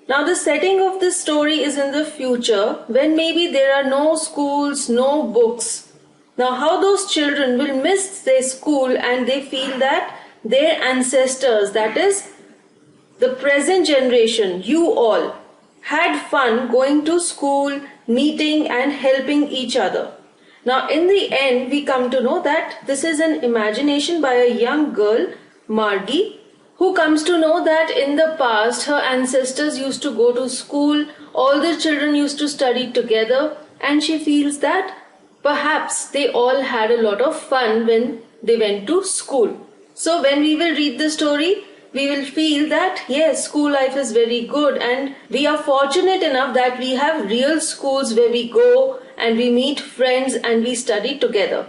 Now, the setting of this story is in the future when maybe there are no schools, no books. Now, how those children will miss their school and they feel that their ancestors, that is, the present generation, you all, had fun going to school, meeting, and helping each other. Now, in the end, we come to know that this is an imagination by a young girl, Margie, who comes to know that in the past her ancestors used to go to school, all the children used to study together, and she feels that perhaps they all had a lot of fun when they went to school. So when we will read the story, we will feel that yes, school life is very good and we are fortunate enough that we have real schools where we go and we meet friends and we study together.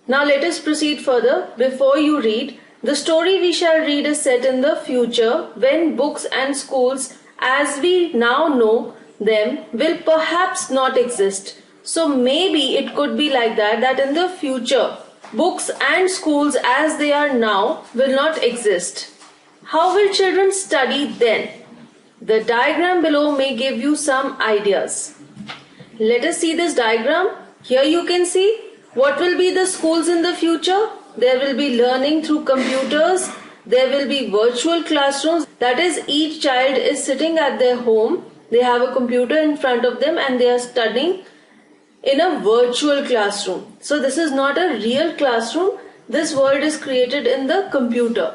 Now let us proceed further. Before you read, the story we shall read is set in the future when books and schools as we now know them will perhaps not exist. So maybe it could be like that in the future books and schools as they are now will not exist. How will children study then? The diagram below may give you some ideas. Let us see this diagram. Here you can see what will be the schools in the future. There will be learning through computers. There will be virtual classrooms. That is, each child is sitting at their home. They have a computer in front of them and they are studying in a virtual classroom. So this is not a real classroom. This world is created in the computer.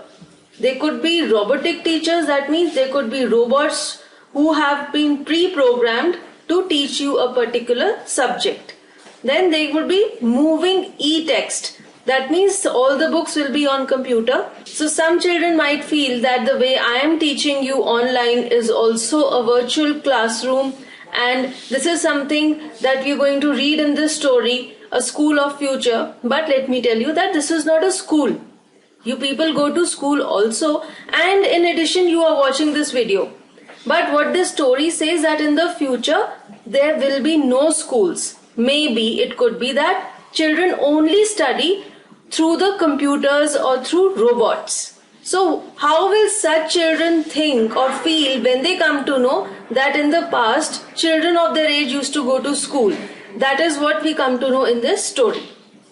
They could be robotic teachers. That means they could be robots who have been pre-programmed to teach you a particular subject. Then they would be moving e-text. That means all the books will be on computer. So some children might feel that the way I am teaching you online is also a virtual classroom, and this is something that we are going to read in this story, a school of future. But let me tell you that this is not a school. You people go to school also, and in addition you are watching this video. But what this story says that in the future there will be no schools. Maybe it could be that children only study through the computers or through robots. So how will such children think or feel when they come to know that in the past children of their age used to go to school? That is what we come to know in this story.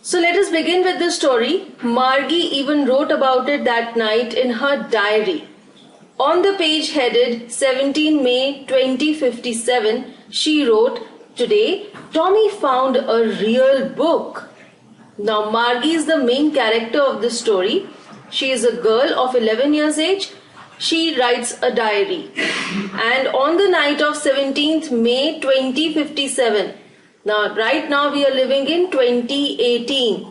So let us begin with the story. Margie even wrote about it that night in her diary. On the page headed 17 May 2057, she wrote, "Today, Tommy found a real book." Now, Margie is the main character of this story. She is a girl of 11 years age. She writes a diary. And on the night of 17th May 2057, right now we are living in 2018.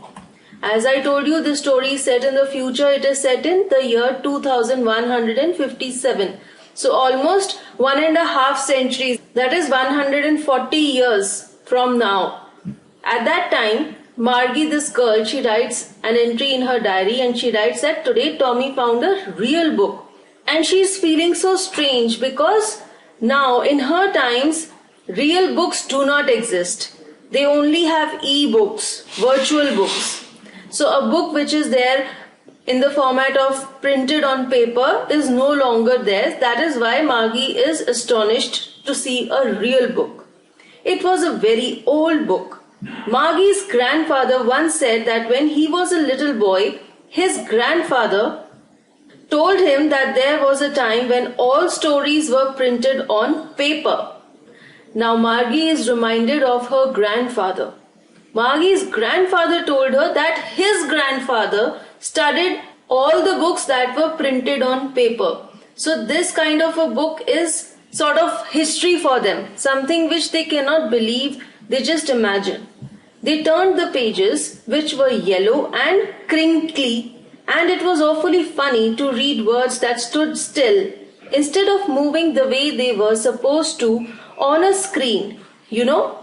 As I told you, this story is set in the future. It is set in the year 2157. So almost 1.5 centuries. That is 140 years from now. At that time, Margie, this girl, she writes an entry in her diary and she writes that today Tommy found a real book. And she is feeling so strange because now in her times, real books do not exist. They only have e-books, virtual books. So a book which is there in the format of printed on paper is no longer there. That is why Margie is astonished to see a real book. It was a very old book. Margie's grandfather once said that when he was a little boy, his grandfather told him that there was a time when all stories were printed on paper. Now Margie is reminded of her grandfather. Margie's grandfather told her that his grandfather studied all the books that were printed on paper. So this kind of a book is sort of history for them, something which they cannot believe, they just imagine. They turned the pages, which were yellow and crinkly, and it was awfully funny to read words that stood still instead of moving the way they were supposed to on a screen. You know,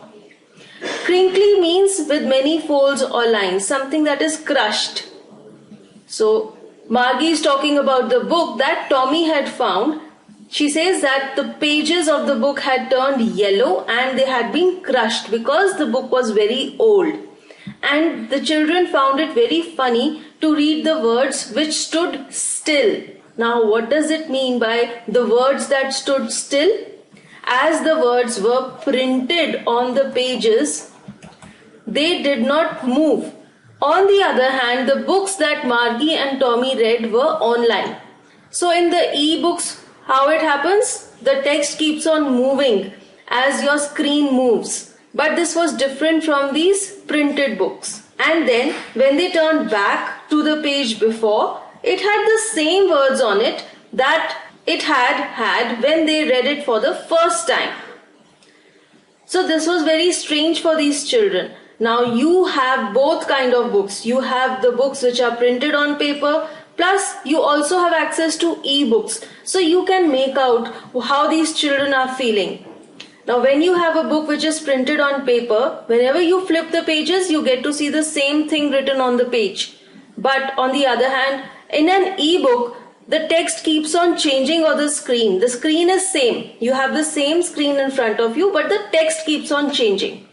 crinkly means with many folds or lines, something that is crushed. So Margie is talking about the book that Tommy had found. She says that the pages of the book had turned yellow and they had been crushed because the book was very old. And the children found it very funny to read the words which stood still. Now, what does it mean by the words that stood still? as the words were printed on the pages, they did not move. On the other hand, the books that Margie and Tommy read were online. So in the e-books, how it happens? The text keeps on moving as your screen moves. But this was different from these printed books. And then when they turned back to the page before, it had the same words on it that it had when they read it for the first time. So this was very strange for these children. Now you have both kind of books. You have the books which are printed on paper, plus you also have access to e-books. So you can make out how these children are feeling. Now when you have a book which is printed on paper, whenever you flip the pages, you get to see the same thing written on the page. But on the other hand, in an e-book, the text keeps on changing on the screen. The screen is same. You have the same screen in front of you, but the text keeps on changing.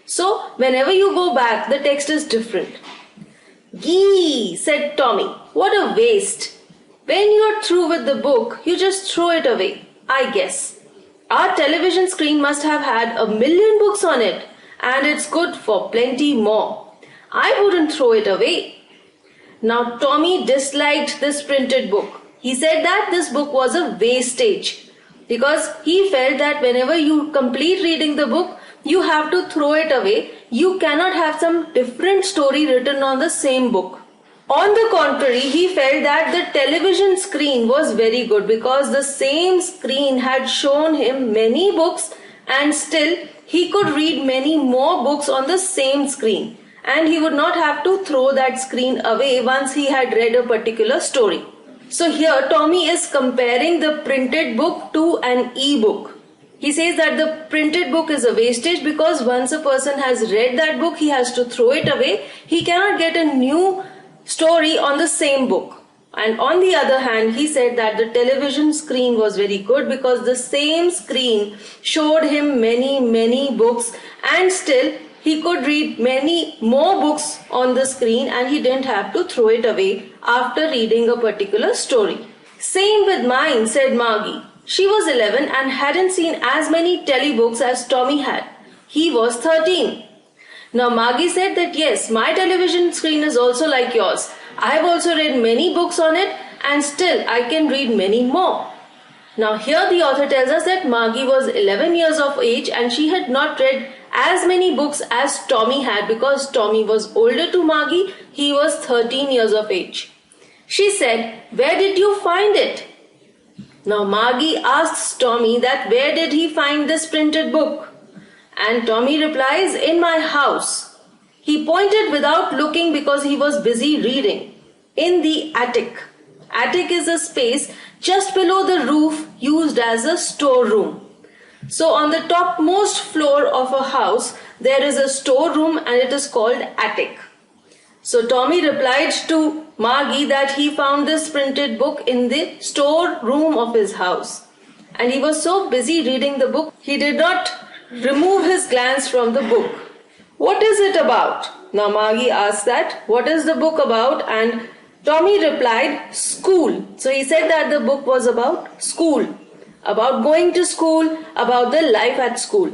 So whenever you go back, the text is different. "Gee," said Tommy, "what a waste. When you're through with the book, you just throw it away, I guess. Our television screen must have had 1,000,000 books on it, and it's good for plenty more. I wouldn't throw it away." Now Tommy disliked this printed book. He said that this book was a wastage because he felt that whenever you complete reading the book, you have to throw it away. You cannot have some different story written on the same book. On the contrary, he felt that the television screen was very good because the same screen had shown him many books and still he could read many more books on the same screen. And he would not have to throw that screen away once he had read a particular story. So here Tommy is comparing the printed book to an e-book. He says that the printed book is a wastage because once a person has read that book, he has to throw it away. He cannot get a new story on the same book. And on the other hand, he said that the television screen was very good because the same screen showed him many books and still he could read many more books on the screen and he didn't have to throw it away after reading a particular story. "Same with mine," said Margie. She was 11 and hadn't seen as many telebooks as Tommy had. He was 13. Now Margie said that yes, my television screen is also like yours. I have also read many books on it and still I can read many more. Now here the author tells us that Margie was 11 years of age and she had not read as many books as Tommy had because Tommy was older to Margie. He was 13 years of age. She said, "Where did you find it?" Now Margie asks Tommy that where did he find this printed book? And Tommy replies, "In my house." He pointed without looking because he was busy reading. "In the attic." Attic is a space just below the roof used as a storeroom. So on the topmost floor of a house, there is a storeroom and it is called attic. So Tommy replied to Margie that he found this printed book in the storeroom of his house. And he was so busy reading the book, he did not remove his glance from the book. "What is it about?" Now Margie asked that, "What is the book about?" And Tommy replied, "School." So he said that the book was about school. About going to school, about the life at school.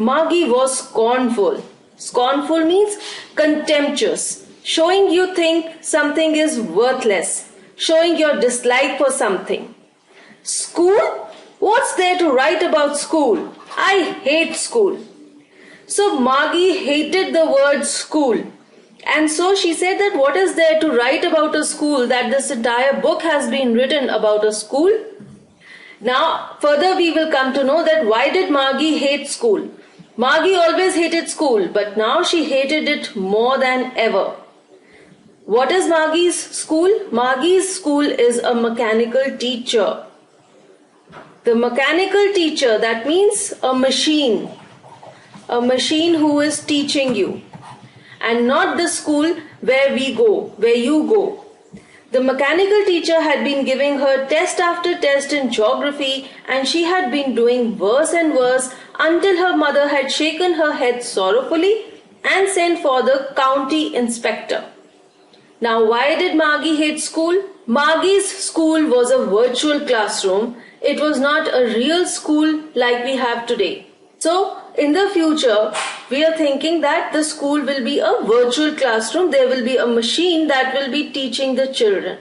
Margie was scornful. Scornful means contemptuous, showing you think something is worthless, showing your dislike for something. "School? What's there to write about school? I hate school." So Margie hated the word school. And so she said that what is there to write about a school that this entire book has been written about a school? Now, further we will come to know that why did Margie hate school? Margie always hated school, but now she hated it more than ever. What is Margie's school? Margie's school is a mechanical teacher. The mechanical teacher, that means a machine who is teaching you, and not the school where we go, where you go. The mechanical teacher had been giving her test after test in geography and she had been doing worse and worse until her mother had shaken her head sorrowfully and sent for the county inspector. Now why did Margie hate school? Margie's school was a virtual classroom. It was not a real school like we have today. So, in the future, we are thinking that the school will be a virtual classroom. There will be a machine that will be teaching the children.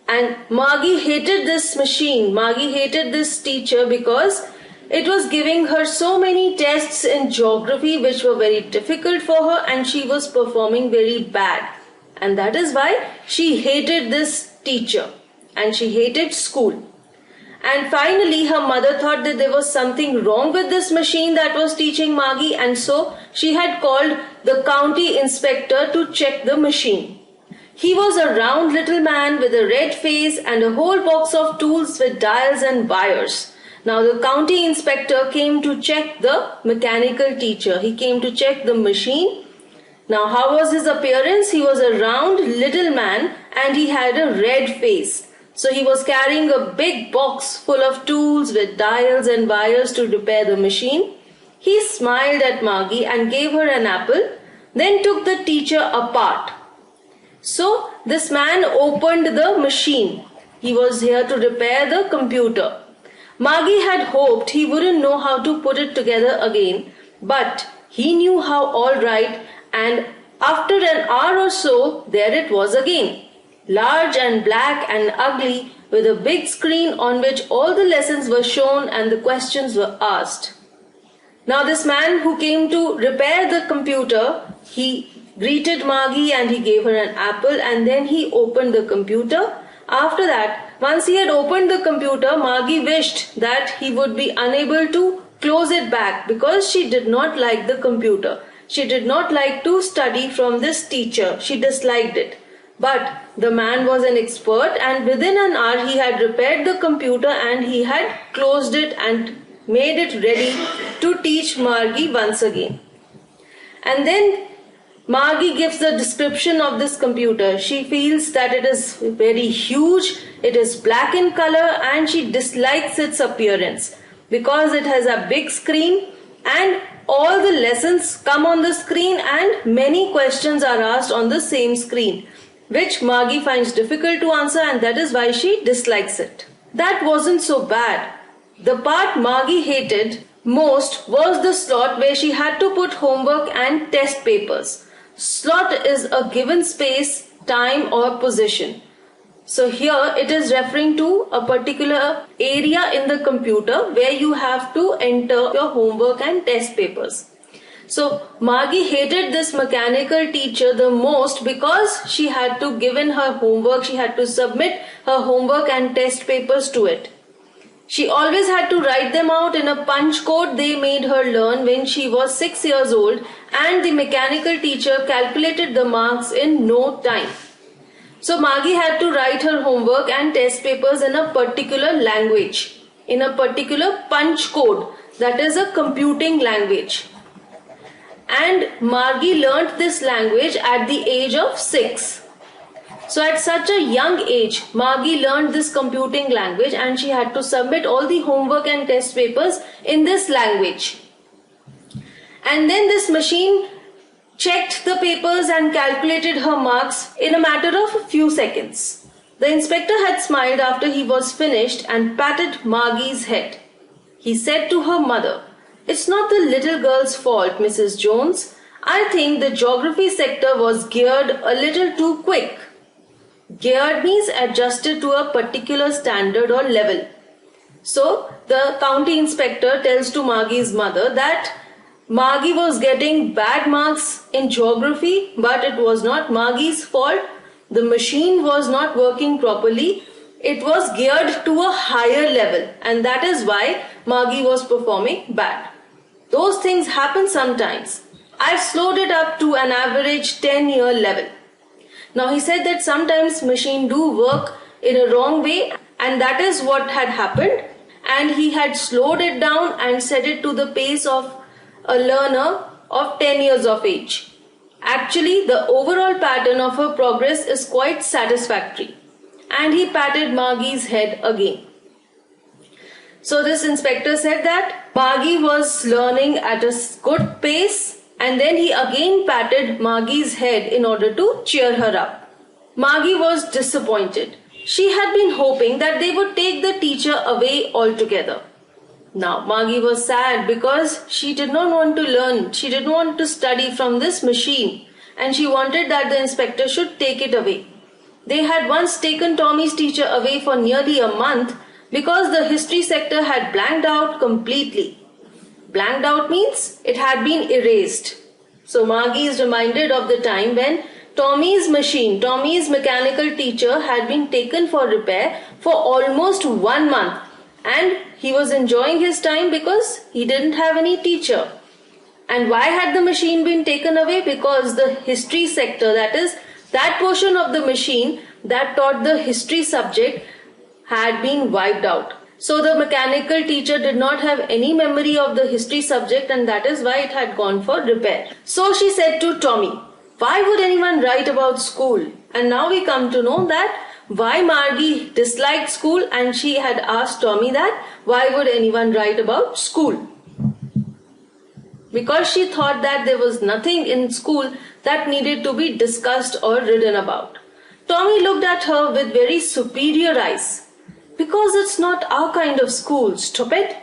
And Margie hated this machine. Margie hated this teacher because it was giving her so many tests in geography which were very difficult for her, and she was performing very bad. And that is why she hated this teacher and she hated school. And finally, her mother thought that there was something wrong with this machine that was teaching Margie, and so she had called the county inspector to check the machine. He was a round little man with a red face and a whole box of tools with dials and wires. Now the county inspector came to check the mechanical teacher. He came to check the machine. Now how was his appearance? He was a round little man and he had a red face. So he was carrying a big box full of tools with dials and wires to repair the machine. He smiled at Margie and gave her an apple, then took the teacher apart. So this man opened the machine. He was here to repair the computer. Margie had hoped he wouldn't know how to put it together again, but he knew how all right, and after an hour or so, there it was again. Large and black and ugly, with a big screen on which all the lessons were shown and the questions were asked. Now this man who came to repair the computer, he greeted Margie and he gave her an apple, and then he opened the computer. After that, once he had opened the computer, Margie wished that he would be unable to close it back because she did not like the computer. She did not like to study from this teacher. She disliked it. But the man was an expert, and within an hour he had repaired the computer and he had closed it and made it ready to teach Margie once again. And then Margie gives the description of this computer. She feels that it is very huge, it is black in color, and she dislikes its appearance because it has a big screen and all the lessons come on the screen and many questions are asked on the same screen, which Margie finds difficult to answer, and that is why she dislikes it. That wasn't so bad. The part Margie hated most was the slot where she had to put homework and test papers. Slot is a given space, time or position. So here it is referring to a particular area in the computer where you have to enter your homework and test papers. So Margie hated this mechanical teacher the most because she had to give in her homework, she had to submit her homework and test papers to it. She always had to write them out in a punch code they made her learn when she was 6 years old, and the mechanical teacher calculated the marks in no time. So Margie had to write her homework and test papers in a particular language, in a particular punch code, that is a computing language. And Margie learnt this language at the age of 6. So at such a young age, Margie learned this computing language and she had to submit all the homework and test papers in this language. And then this machine checked the papers and calculated her marks in a matter of a few seconds. The inspector had smiled after he was finished and patted Margie's head. He said to her mother, "It's not the little girl's fault, Mrs. Jones. I think the geography sector was geared a little too quick." Geared means adjusted to a particular standard or level. So the county inspector tells to Margie's mother that Margie was getting bad marks in geography, but it was not Margie's fault. The machine was not working properly. It was geared to a higher level, and that is why Margie was performing bad. Those things happen sometimes. I've slowed it up to an average 10-year level. Now he said that sometimes machine do work in a wrong way, and that is what had happened, and he had slowed it down and set it to the pace of a learner of 10 years of age. Actually, the overall pattern of her progress is quite satisfactory. And he patted Margie's head again. So this inspector said that Margie was learning at a good pace, and then he again patted Margie's head in order to cheer her up. Margie was disappointed. She had been hoping that they would take the teacher away altogether. Now, Margie was sad because she did not want to learn, she didn't want to study from this machine, and she wanted that the inspector should take it away. They had once taken Tommy's teacher away for nearly a month because the history sector had blanked out completely. Blanked out means it had been erased. So Margie is reminded of the time when Tommy's machine, Tommy's mechanical teacher had been taken for repair for almost 1 month, and he was enjoying his time because he didn't have any teacher. And why had the machine been taken away? Because the history sector, that is, that portion of the machine that taught the history subject, had been wiped out. So the mechanical teacher did not have any memory of the history subject, and that is why it had gone for repair. So she said to Tommy, why would anyone write about school? And now we come to know that why Margie disliked school, and she had asked Tommy that why would anyone write about school? Because she thought that there was nothing in school that needed to be discussed or written about. Tommy looked at her with very superior eyes. Because it's not our kind of school, stupid.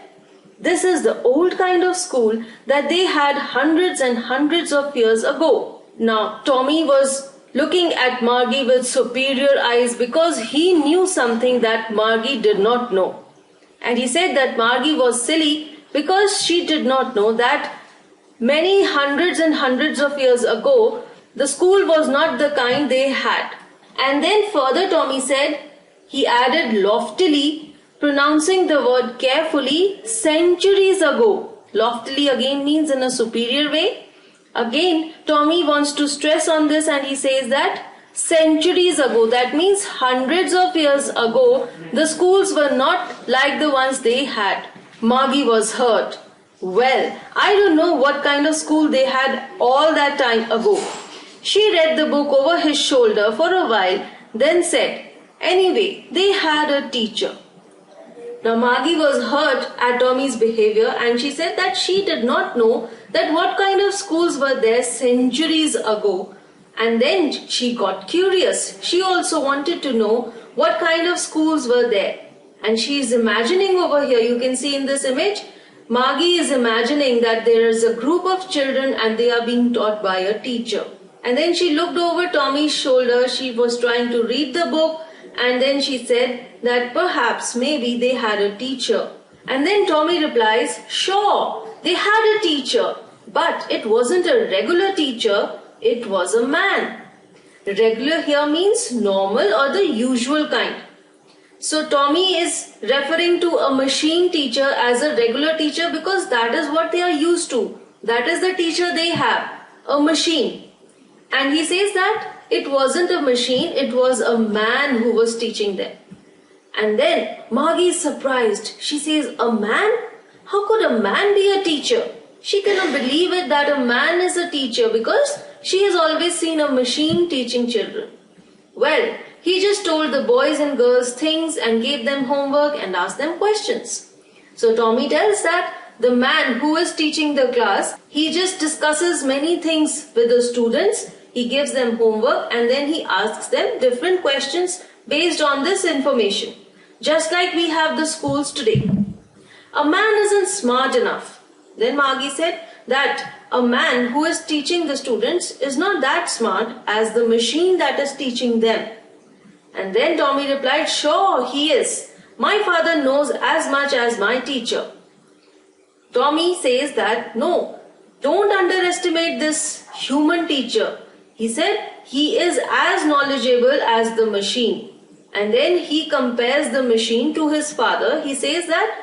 This is the old kind of school that they had hundreds and hundreds of years ago. Now, Tommy was looking at Margie with superior eyes because he knew something that Margie did not know. And he said that Margie was silly because she did not know that many hundreds and hundreds of years ago, the school was not the kind they had. And then further Tommy said, he added loftily, pronouncing the word carefully, centuries ago. Loftily again means in a superior way. Again, Tommy wants to stress on this, and he says that centuries ago, that means hundreds of years ago, the schools were not like the ones they had. Margie was hurt. Well, I don't know what kind of school they had all that time ago. She read the book over his shoulder for a while, then said, anyway, they had a teacher. Now Margie was hurt at Tommy's behavior, and she said that she did not know that what kind of schools were there centuries ago. And then she got curious. She also wanted to know what kind of schools were there. And she is imagining over here, you can see in this image, Margie is imagining that there is a group of children and they are being taught by a teacher. And then she looked over Tommy's shoulder. She was trying to read the book, and then she said that perhaps maybe they had a teacher. And then Tommy replies, sure, they had a teacher, but it wasn't a regular teacher, it was a man. Regular here means normal or the usual kind. So Tommy is referring to a machine teacher as a regular teacher because that is what they are used to. That is the teacher they have, a machine. And he says that it wasn't a machine, it was a man who was teaching them. And then Margie is surprised. She says, a man? How could a man be a teacher? She cannot believe it that a man is a teacher because she has always seen a machine teaching children. Well, he just told the boys and girls things and gave them homework and asked them questions. So Tommy tells that the man who is teaching the class, he just discusses many things with the students. He gives them homework and then he asks them different questions based on this information. Just like we have the schools today. A man isn't smart enough. Then Margie said that a man who is teaching the students is not that smart as the machine that is teaching them. And then Tommy replied, sure, he is. My father knows as much as my teacher. Tommy says that, no, don't underestimate this human teacher. He said he is as knowledgeable as the machine. And then he compares the machine to his father. He says that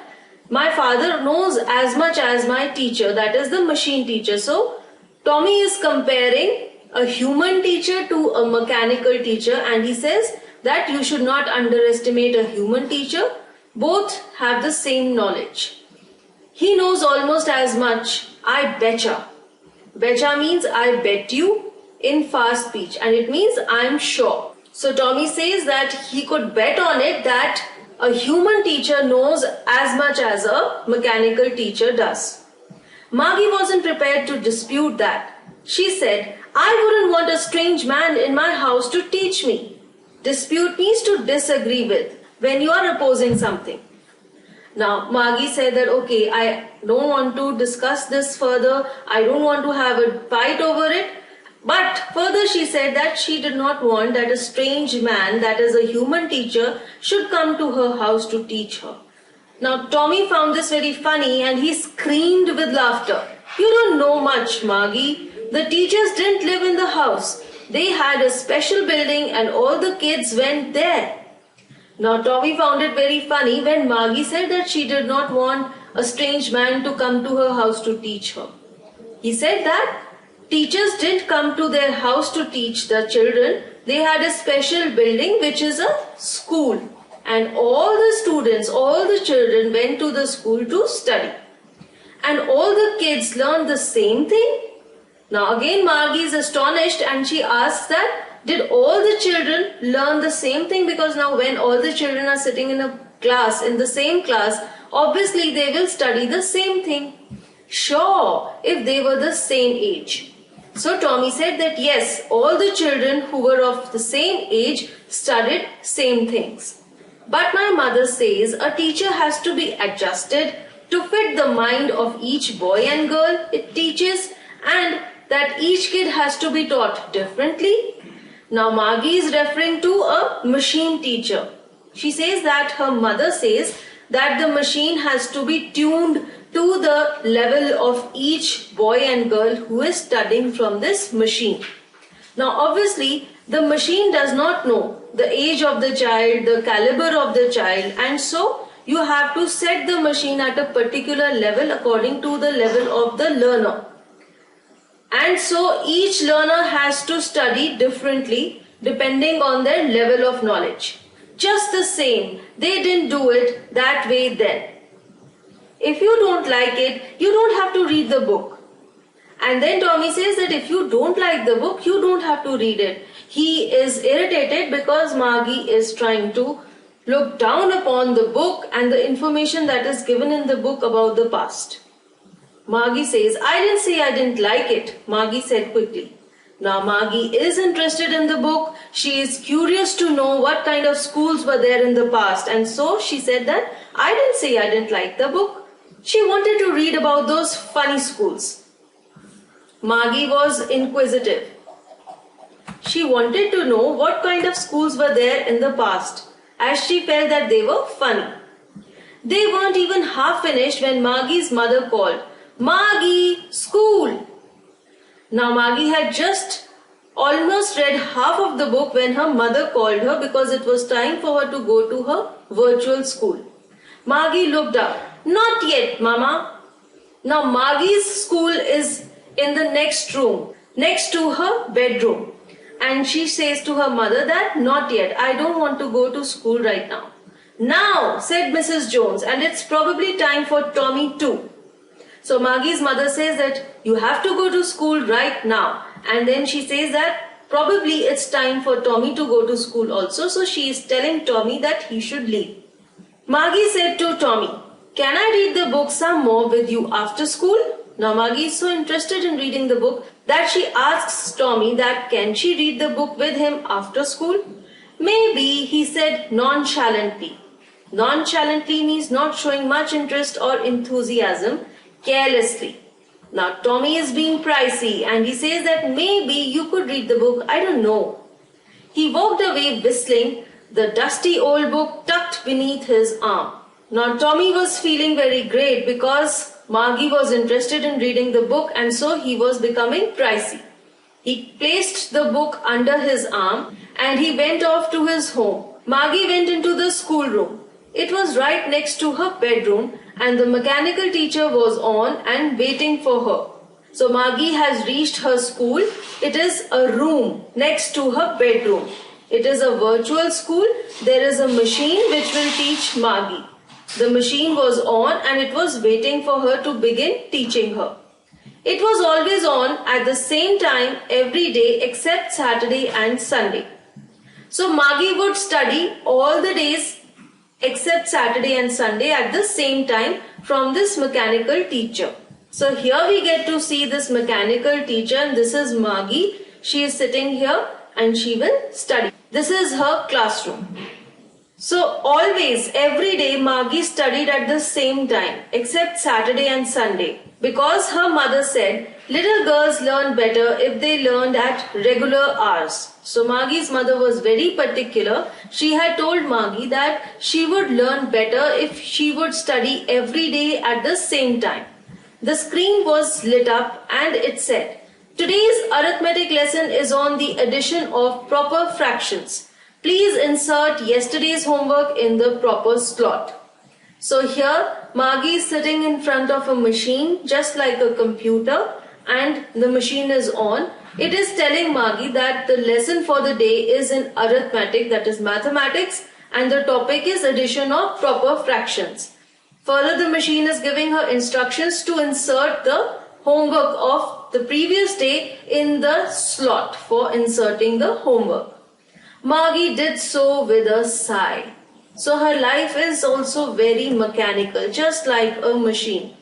my father knows as much as my teacher, that is the machine teacher. So Tommy is comparing a human teacher to a mechanical teacher, and he says that you should not underestimate a human teacher. Both have the same knowledge. He knows almost as much. I betcha. Betcha means I bet you in fast speech, and it means I'm sure. So Tommy says that he could bet on it that a human teacher knows as much as a mechanical teacher does. Margie wasn't prepared to dispute that. She said, I wouldn't want a strange man in my house to teach me. Dispute means to disagree with, when you are opposing something. Now, Margie said that, okay, I don't want to discuss this further. I don't want to have a fight over it. But further she said that she did not want that a strange man, that is a human teacher, should come to her house to teach her. Now, Tommy found this very funny and he screamed with laughter. You don't know much, Margie. The teachers didn't live in the house. They had a special building and all the kids went there. Now, Tommy found it very funny when Margie said that she did not want a strange man to come to her house to teach her. He said that teachers didn't come to their house to teach the children. They had a special building which is a school. And all the students, all the children went to the school to study. And all the kids learned the same thing. Now again Margie is astonished and she asks that, did all the children learn the same thing? Because now when all the children are sitting in a class, in the same class, obviously they will study the same thing. Sure, if they were the same age. So Tommy said that yes, all the children who were of the same age studied same things. But my mother says a teacher has to be adjusted to fit the mind of each boy and girl it teaches, and that each kid has to be taught differently. Now Margie is referring to a machine teacher. She says that her mother says that the machine has to be tuned to the level of each boy and girl who is studying from this machine. Now obviously the machine does not know the age of the child, the caliber of the child, and so you have to set the machine at a particular level according to the level of the learner. And so each learner has to study differently depending on their level of knowledge. Just the same, they didn't do it that way then. If you don't like it, you don't have to read the book. And then Tommy says that if you don't like the book, you don't have to read it. He is irritated because Margie is trying to look down upon the book and the information that is given in the book about the past. Margie says, I didn't say I didn't like it, Margie said quickly. Now Margie is interested in the book. She is curious to know what kind of schools were there in the past. And so she said that I didn't say I didn't like the book. She wanted to read about those funny schools. Margie was inquisitive. She wanted to know what kind of schools were there in the past, as she felt that they were funny. They weren't even half finished when Margie's mother called, Margie, school! Now Margie had just almost read half of the book when her mother called her because it was time for her to go to her virtual school. Margie looked up. Not yet, Mama. Now Margie's school is in the next room, next to her bedroom. And she says to her mother that, not yet, I don't want to go to school right now. Now, said Mrs. Jones, and it's probably time for Tommy too. So Margie's mother says that you have to go to school right now. And then she says that probably it's time for Tommy to go to school also. So she is telling Tommy that he should leave. Margie said to Tommy, can I read the book some more with you after school? Now Margie is so interested in reading the book that she asks Tommy that can she read the book with him after school? Maybe, he said nonchalantly. Nonchalantly means not showing much interest or enthusiasm, carelessly. Now Tommy is being pricey and he says that maybe you could read the book, I don't know. He walked away whistling, the dusty old book tucked beneath his arm. Now Tommy was feeling very great because Margie was interested in reading the book and so he was becoming pricey. He placed the book under his arm and he went off to his home. Margie went into the schoolroom. It was right next to her bedroom and the mechanical teacher was on and waiting for her. So Margie has reached her school. It is a room next to her bedroom. It is a virtual school. There is a machine which will teach Margie. The machine was on and it was waiting for her to begin teaching her. It was always on at the same time every day except Saturday and Sunday. So Margie would study all the days except Saturday and Sunday at the same time from this mechanical teacher. So here we get to see this mechanical teacher and this is Margie. She is sitting here and she will study. This is her classroom. So always, every day, Margie studied at the same time, except Saturday and Sunday, because her mother said little girls learn better if they learned at regular hours. So Margie's mother was very particular. She had told Margie that she would learn better if she would study every day at the same time. The screen was lit up and it said, "Today's arithmetic lesson is on the addition of proper fractions. Please insert yesterday's homework in the proper slot." So here Margie is sitting in front of a machine just like a computer, and the machine is on. It is telling Margie that the lesson for the day is in arithmetic, that is mathematics, and the topic is addition of proper fractions. Further, the machine is giving her instructions to insert the homework of the previous day in the slot for inserting the homework. Margie did so with a sigh. So her life is also very mechanical, just like a machine.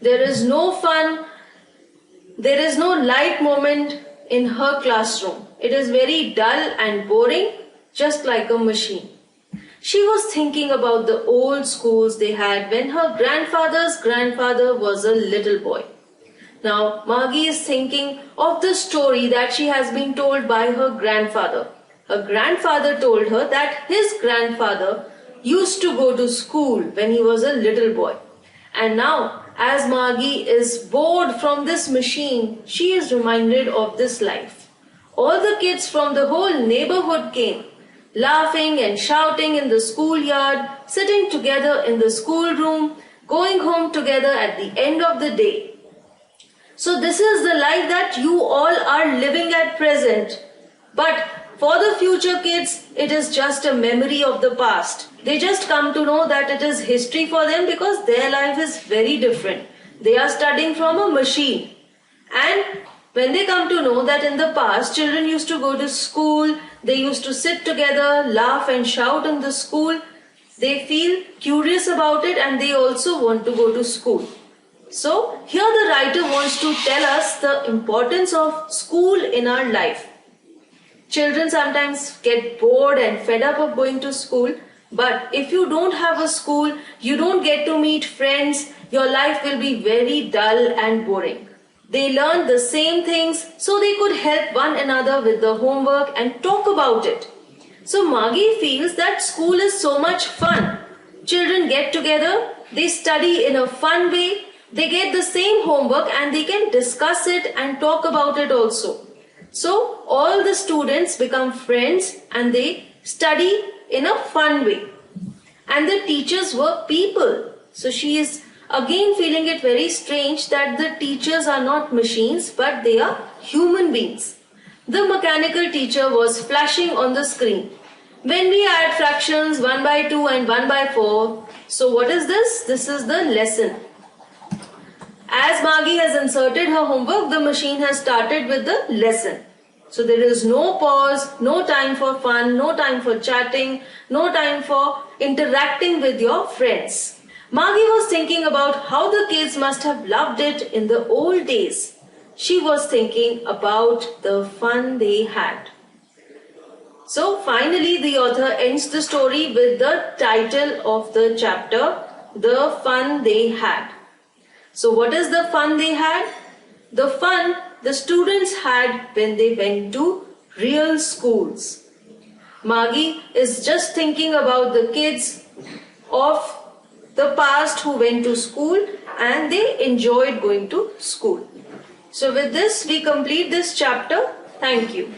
There is no fun, there is no light moment in her classroom. It is very dull and boring, just like a machine. She was thinking about the old schools they had when her grandfather's grandfather was a little boy. Now, Margie is thinking of the story that she has been told by her grandfather. Her grandfather told her that his grandfather used to go to school when he was a little boy. And now, as Margie is bored from this machine, she is reminded of this life. All the kids from the whole neighborhood came, laughing and shouting in the schoolyard, sitting together in the schoolroom, going home together at the end of the day. So this is the life that you all are living at present. But for the future kids, it is just a memory of the past. They just come to know that it is history for them because their life is very different. They are studying from a machine. And when they come to know that in the past, children used to go to school, they used to sit together, laugh and shout in the school, they feel curious about it and they also want to go to school. So here the writer wants to tell us the importance of school in our life. Children sometimes get bored and fed up of going to school, but if you don't have a school, you don't get to meet friends, your life will be very dull and boring. They learn the same things so they could help one another with the homework and talk about it. So Margie feels that school is so much fun. Children get together, they study in a fun way, they get the same homework and they can discuss it and talk about it also. So all the students become friends and they study in a fun way. And the teachers were people. So she is again feeling it very strange that the teachers are not machines but they are human beings. The mechanical teacher was flashing on the screen. When we add fractions 1 by 2 and 1 by 4, so what is this? This is the lesson. As Margie has inserted her homework, the machine has started with the lesson. So there is no pause, no time for fun, no time for chatting, no time for interacting with your friends. Margie was thinking about how the kids must have loved it in the old days. She was thinking about the fun they had. So finally the author ends the story with the title of the chapter, The Fun They Had. So what is the fun they had? The fun the students had when they went to real schools. Margie is just thinking about the kids of the past who went to school and they enjoyed going to school. So with this we complete this chapter. Thank you.